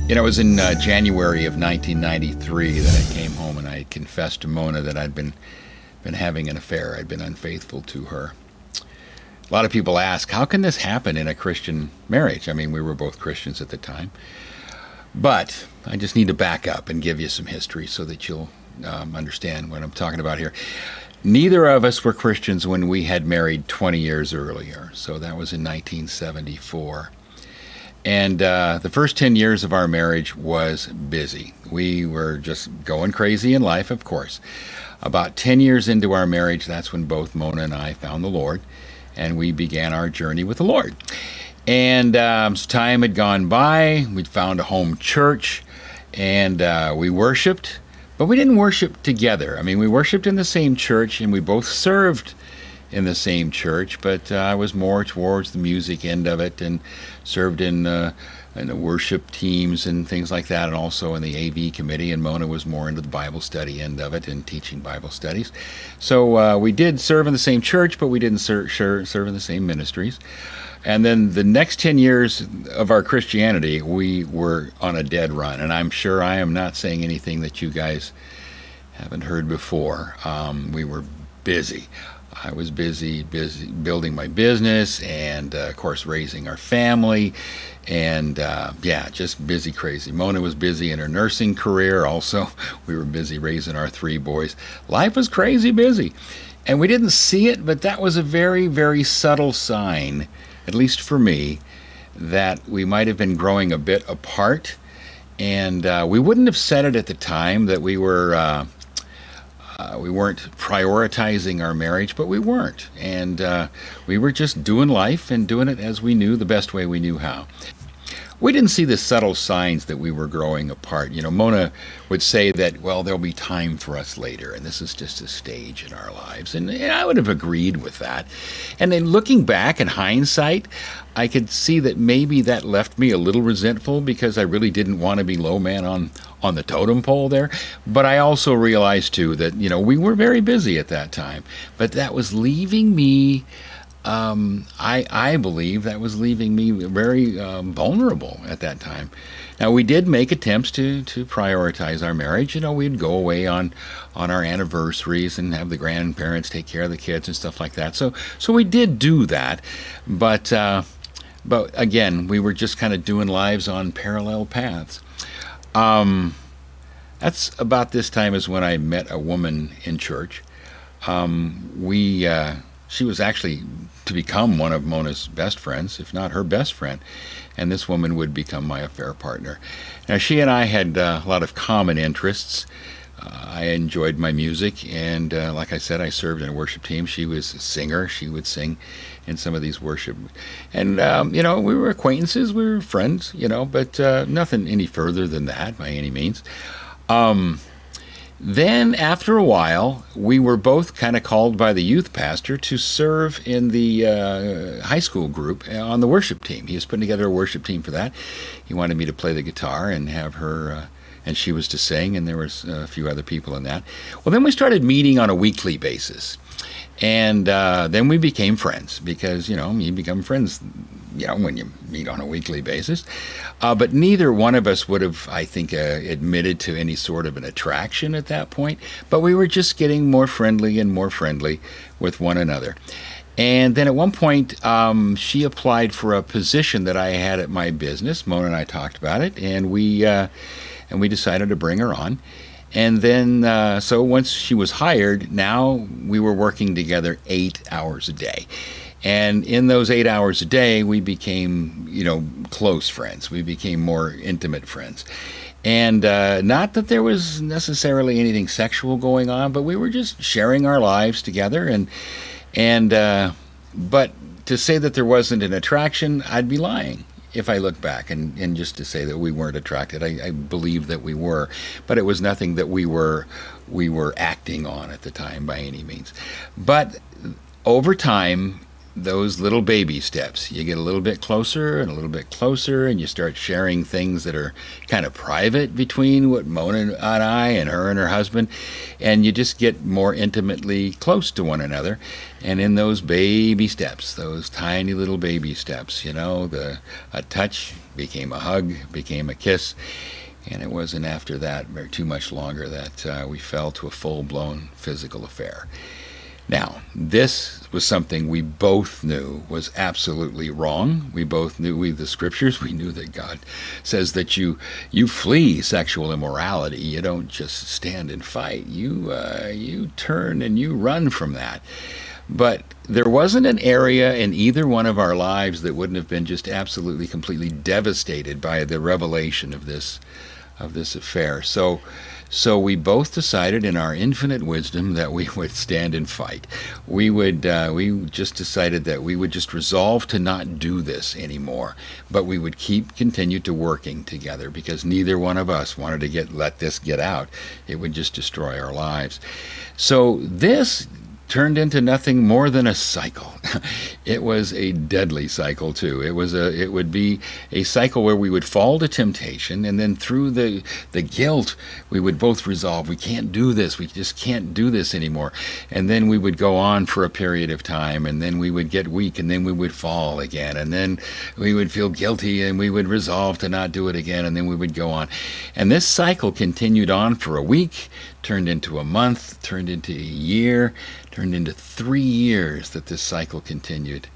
It was in January of 1993 that I came home and I confessed to Mona that I'd been having an affair. I'd been unfaithful to her. A lot of people ask, how can this happen in a Christian marriage? I mean, we were both Christians at the time. But I just need to back up and give you some history so that you'll understand what I'm talking about here. Neither of us were Christians when we had married 20 years earlier. So that was in 1974. And the first 10 years of our marriage was busy. We were just going crazy in life, of course. About 10 years into our marriage, that's when both Mona and I found the Lord, and we began our journey with the Lord. And as time had gone by, we'd found a home church, and we worshiped, but we didn't worship together. I mean, we worshiped in the same church, and we both served in the same church, but I was more towards the music end of it and served in the worship teams and things like that, and also in the AV committee, and Mona was more into the Bible study end of it and teaching Bible studies. So we did serve in the same church, but we didn't serve in the same ministries. And then the next 10 years of our Christianity, we were on a dead run, and I'm sure I am not saying anything that you guys haven't heard before. We were busy. I was busy building my business and, of course, raising our family. And, just busy, crazy. Mona was busy in her nursing career. Also, we were busy raising our 3 boys. Life was crazy busy. And we didn't see it, but that was a very, very subtle sign, at least for me, that we might have been growing a bit apart. And we wouldn't have said it at the time that we weren't prioritizing our marriage, but we weren't. And we were just doing life and doing it as we knew, the best way we knew how. We didn't see the subtle signs that we were growing apart. Mona would say that, well, there'll be time for us later, and this is just a stage in our lives. And I would have agreed with that. And then looking back in hindsight, I could see that maybe that left me a little resentful because I really didn't want to be low man on the totem pole there. But I also realized, too, that, we were very busy at that time. But that was leaving me... I believe that was leaving me very vulnerable at that time. Now, we did make attempts to prioritize our marriage. We'd go away on our anniversaries and have the grandparents take care of the kids and stuff like that. So we did do that, but again, we were just kind of doing lives on parallel paths. That's about this time as when I met a woman in church. She was actually to become one of Mona's best friends, if not her best friend, and this woman would become my affair partner. Now, she and I had a lot of common interests. I enjoyed my music, and like I said, I served in a worship team. She was a singer. She would sing in some of these worship. And, we were acquaintances. We were friends, but nothing any further than that by any means. Then, after a while, we were both kind of called by the youth pastor to serve in the high school group on the worship team. He was putting together a worship team for that. He wanted me to play the guitar and have her, and she was to sing, and there was a few other people in that. Well, then we started meeting on a weekly basis. And then we became friends because, you become friends, when you meet on a weekly basis. But neither one of us would have, I think, admitted to any sort of an attraction at that point. But we were just getting more friendly and more friendly with one another. And then at one point, she applied for a position that I had at my business. Mona and I talked about it, and we decided to bring her on. And then, so once she was hired, now we were working together 8 hours a day. And in those 8 hours a day, we became, close friends. We became more intimate friends. And not that there was necessarily anything sexual going on, but we were just sharing our lives together. But to say that there wasn't an attraction, I'd be lying if I look back, and just to say that we weren't attracted. I believe that we were, but it was nothing that we were acting on at the time by any means. But over time, those little baby steps. You get a little bit closer and a little bit closer, and you start sharing things that are kind of private between what Mona and I and her husband, and you just get more intimately close to one another. And in those baby steps, those tiny little baby steps, a touch became a hug, became a kiss. And it wasn't after that, or too much longer, that we fell to a full-blown physical affair. Now, this was something we both knew was absolutely wrong. We both knew the scriptures. We knew that God says that you flee sexual immorality. You don't just stand and fight. You turn and you run from that. But there wasn't an area in either one of our lives that wouldn't have been just absolutely, completely devastated by the revelation of this affair. So we both decided in our infinite wisdom that we would stand and fight. We just decided that we would just resolve to not do this anymore, but we would continue to working together, because neither one of us wanted to let this get out. It would just destroy our lives. So this turned into nothing more than a cycle. It was a deadly cycle too. It would be a cycle where we would fall to temptation, and then through the guilt, we would both resolve, we can't do this, we just can't do this anymore. And then we would go on for a period of time, and then we would get weak, and then we would fall again, and then we would feel guilty, and we would resolve to not do it again, and then we would go on. And this cycle continued on for a week, turned into a month, turned into a year, turned into 3 years that this cycle continued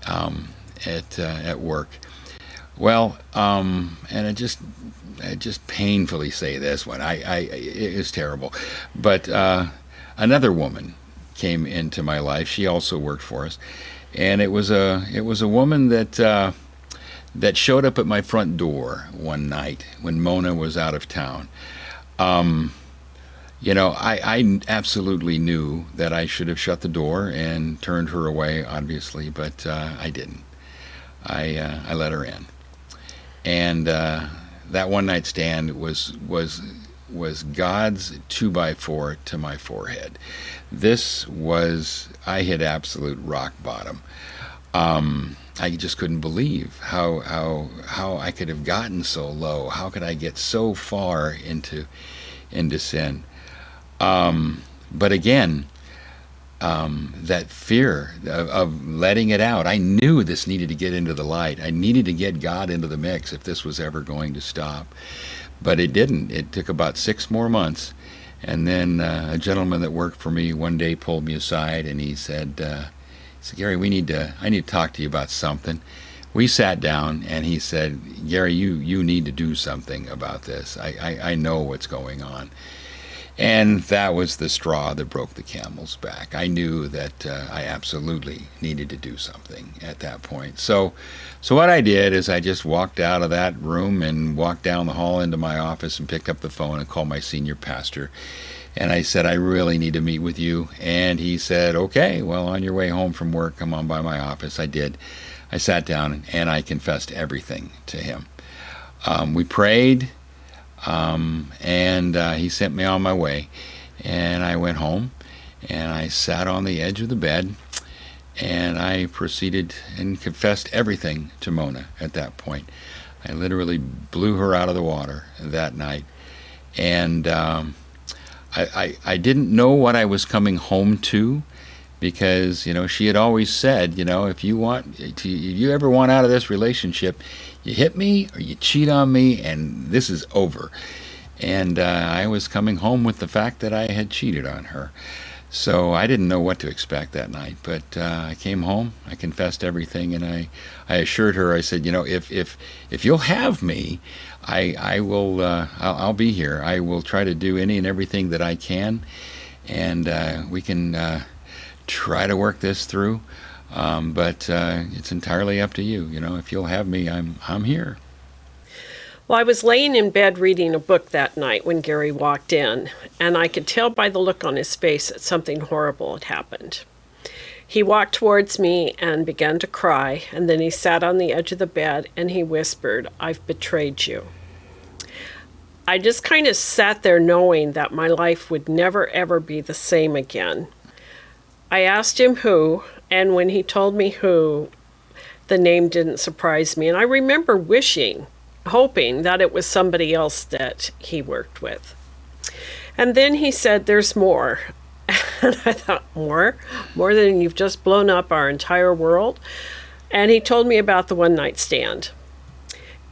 at work. Well, and I just painfully say this one. It was terrible. But another woman came into my life. She also worked for us, and it was a woman that showed up at my front door one night when Mona was out of town. I absolutely knew that I should have shut the door and turned her away, obviously, but I didn't. I let her in, and that one night stand was God's 2x4 to my forehead. I hit absolute rock bottom. I just couldn't believe how I could have gotten so low. How could I get so far into sin? But again, that fear of letting it out, I knew this needed to get into the light. I needed to get God into the mix if this was ever going to stop. But it didn't. It took about 6 more months. And then a gentleman that worked for me one day pulled me aside, and he said, Gary, I need to talk to you about something. We sat down, and he said, Gary, you need to do something about this. I know what's going on. And that was the straw that broke the camel's back. I knew that I absolutely needed to do something at that point. So what I did is I just walked out of that room and walked down the hall into my office and picked up the phone and called my senior pastor. And I said, I really need to meet with you. And he said, okay, well, on your way home from work, come on by my office. I did. I sat down and I confessed everything to him. We prayed. And he sent me on my way, and I went home, and I sat on the edge of the bed, and I proceeded and confessed everything to Mona at that point. I literally blew her out of the water that night, and I didn't know what I was coming home to, because she had always said, if you ever want out of this relationship, you hit me or you cheat on me, and this is over. And I was coming home with the fact that I had cheated on her. So I didn't know what to expect that night. But I came home, I confessed everything, and I assured her, I said, if you'll have me, I will. I'll be here. I will try to do any and everything that I can, and we can try to work this through. But it's entirely up to you. If you'll have me, I'm here. Well, I was laying in bed reading a book that night when Gary walked in, and I could tell by the look on his face that something horrible had happened. He walked towards me and began to cry, and then he sat on the edge of the bed and he whispered, "I've betrayed you." I just kind of sat there knowing that my life would never ever be the same again. I asked him who, And when he told me who, the name didn't surprise me. And I remember hoping that it was somebody else that he worked with. And then he said, there's more. And I thought, more? More than you've just blown up our entire world? And he told me about the one night stand.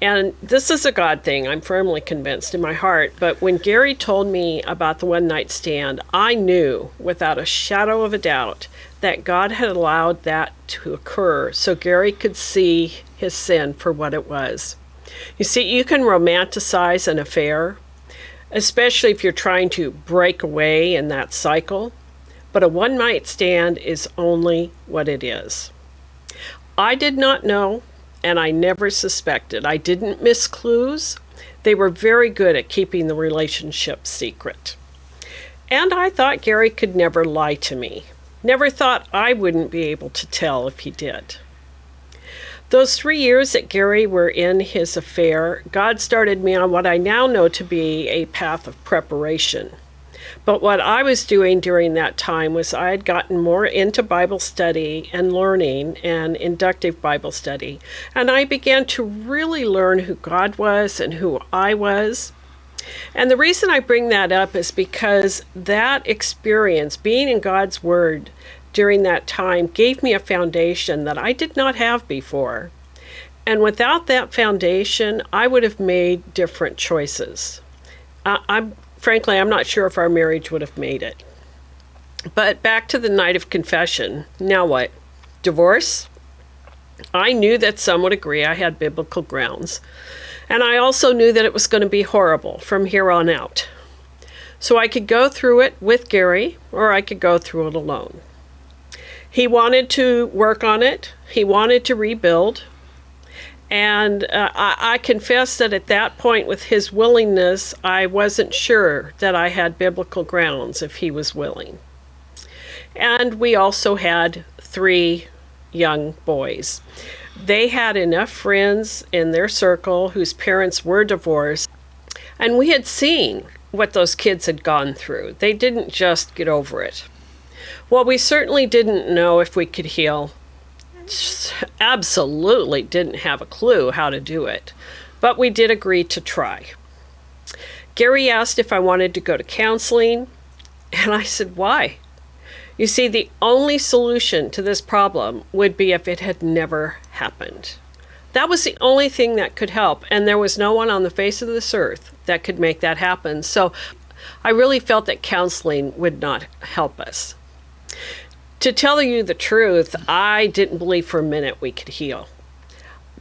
And this is a God thing, I'm firmly convinced in my heart. But when Gary told me about the one night stand, I knew without a shadow of a doubt that God had allowed that to occur so Gary could see his sin for what it was. You see, you can romanticize an affair, especially if you're trying to break away in that cycle. But a one night stand is only what it is. I did not know, and I never suspected. I didn't miss clues. They were very good at keeping the relationship secret. And I thought Gary could never lie to me. Never thought I wouldn't be able to tell if he did. Those 3 years that Gary were in his affair, God started me on what I now know to be a path of preparation. But what I was doing during that time was I had gotten more into Bible study and learning and inductive Bible study. And I began to really learn who God was and who I was. And the reason I bring that up is because that experience, being in God's Word during that time, gave me a foundation that I did not have before. And without that foundation, I would have made different choices. Frankly, I'm not sure if our marriage would have made it. But back to the night of confession. Now what? Divorce? I knew that some would agree I had biblical grounds. And I also knew that it was going to be horrible from here on out. So I could go through it with Gary, or I could go through it alone. He wanted to work on it. He wanted to rebuild. And I confess that at that point, with his willingness, I wasn't sure that I had biblical grounds if he was willing. And we also had 3 young boys. They had enough friends in their circle whose parents were divorced, and we had seen what those kids had gone through. They didn't just get over it. Well, we certainly didn't know if we could heal. Absolutely didn't have a clue how to do it, but we did agree to try. Gary asked if I wanted to go to counseling, and I said, why? You see, the only solution to this problem would be if it had never happened. That was the only thing that could help, and there was no one on the face of this earth that could make that happen. So I really felt that counseling would not help us. To tell you the truth, I didn't believe for a minute we could heal.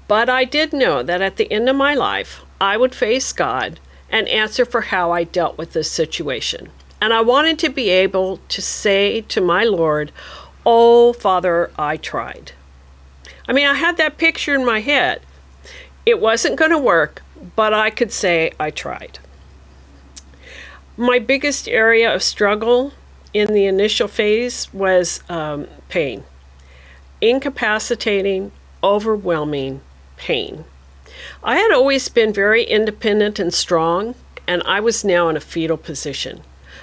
But I did know that at the end of my life, I would face God and answer for how I dealt with this situation. And I wanted to be able to say to my Lord, "Oh, Father, I tried." I mean, I had that picture in my head. It wasn't going to work, but I could say I tried. My biggest area of struggle in the initial phase was pain. Incapacitating, overwhelming pain. I had always been very independent and strong, and I was now in a fetal position.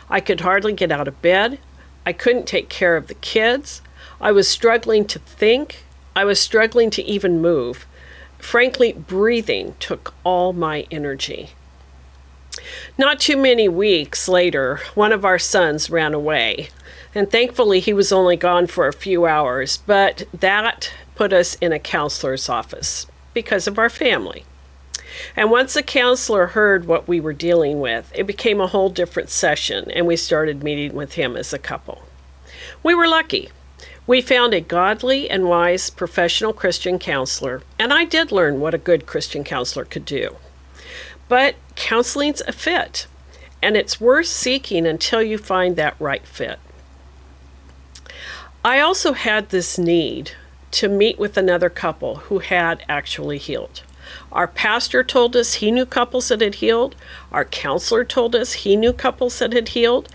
I could hardly get out of bed. I couldn't take care of the kids. I was struggling to think. I was struggling to even move. Frankly, breathing took all my energy. Not too many weeks later, one of our sons ran away, and thankfully he was only gone for a few hours, but that put us in a counselor's office because of our family. And once the counselor heard what we were dealing with, it became a whole different session, and we started meeting with him as a couple. We were lucky. We found a godly and wise professional Christian counselor, and I did learn what a good Christian counselor could do. But counseling's a fit, and it's worth seeking until you find that right fit. I also had this need to meet with another couple who had actually healed. Our pastor told us he knew couples that had healed. Our counselor told us he knew couples that had healed.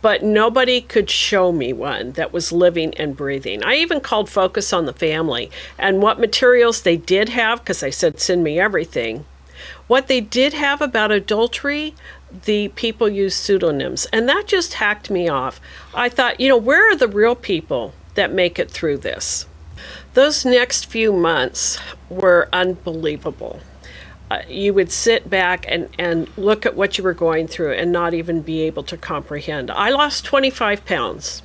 But nobody could show me one that was living and breathing. I even called Focus on the Family, and what materials they did have, because I said, send me everything. What they did have about adultery, the people used pseudonyms, and that just hacked me off. I thought, where are the real people that make it through this. Those next few months were unbelievable. You would sit back and look at what you were going through and not even be able to comprehend. I lost 25 pounds.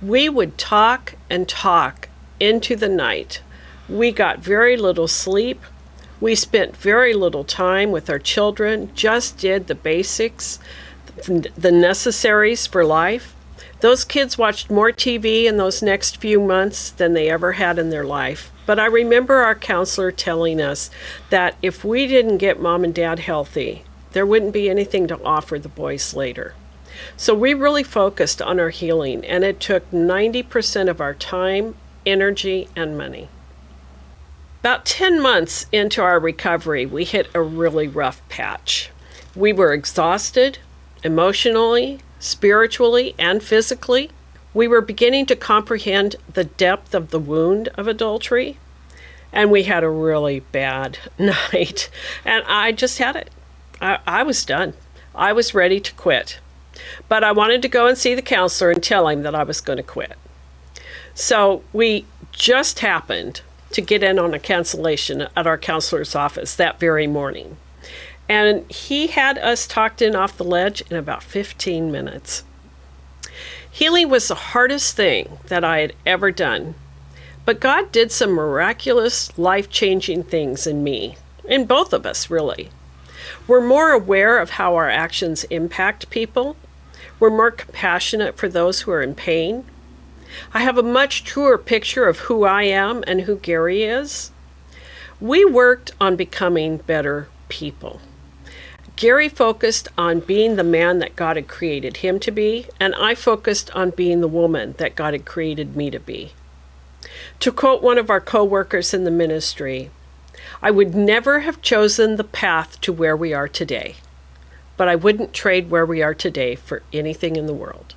We would talk and talk into the night. We got very little sleep. We spent very little time with our children, just did the basics, the necessaries for life. Those kids watched more TV in those next few months than they ever had in their life. But I remember our counselor telling us that if we didn't get mom and dad healthy, there wouldn't be anything to offer the boys later. So we really focused on our healing, and it took 90% of our time, energy, and money. About 10 months into our recovery, we hit a really rough patch. We were exhausted, emotionally, spiritually, and physically. We were beginning to comprehend the depth of the wound of adultery, and we had a really bad night. And I just had it. I was done. I was ready to quit. But I wanted to go and see the counselor and tell him that I was going to quit. So we just happened to get in on a cancellation at our counselor's office that very morning. And he had us talked in off the ledge in about 15 minutes. Healing was the hardest thing that I had ever done. But God did some miraculous, life-changing things in me, in both of us, really. We're more aware of how our actions impact people. We're more compassionate for those who are in pain. I have a much truer picture of who I am and who Gary is. We worked on becoming better people. Gary focused on being the man that God had created him to be, and I focused on being the woman that God had created me to be. To quote one of our co-workers in the ministry, I would never have chosen the path to where we are today, but I wouldn't trade where we are today for anything in the world.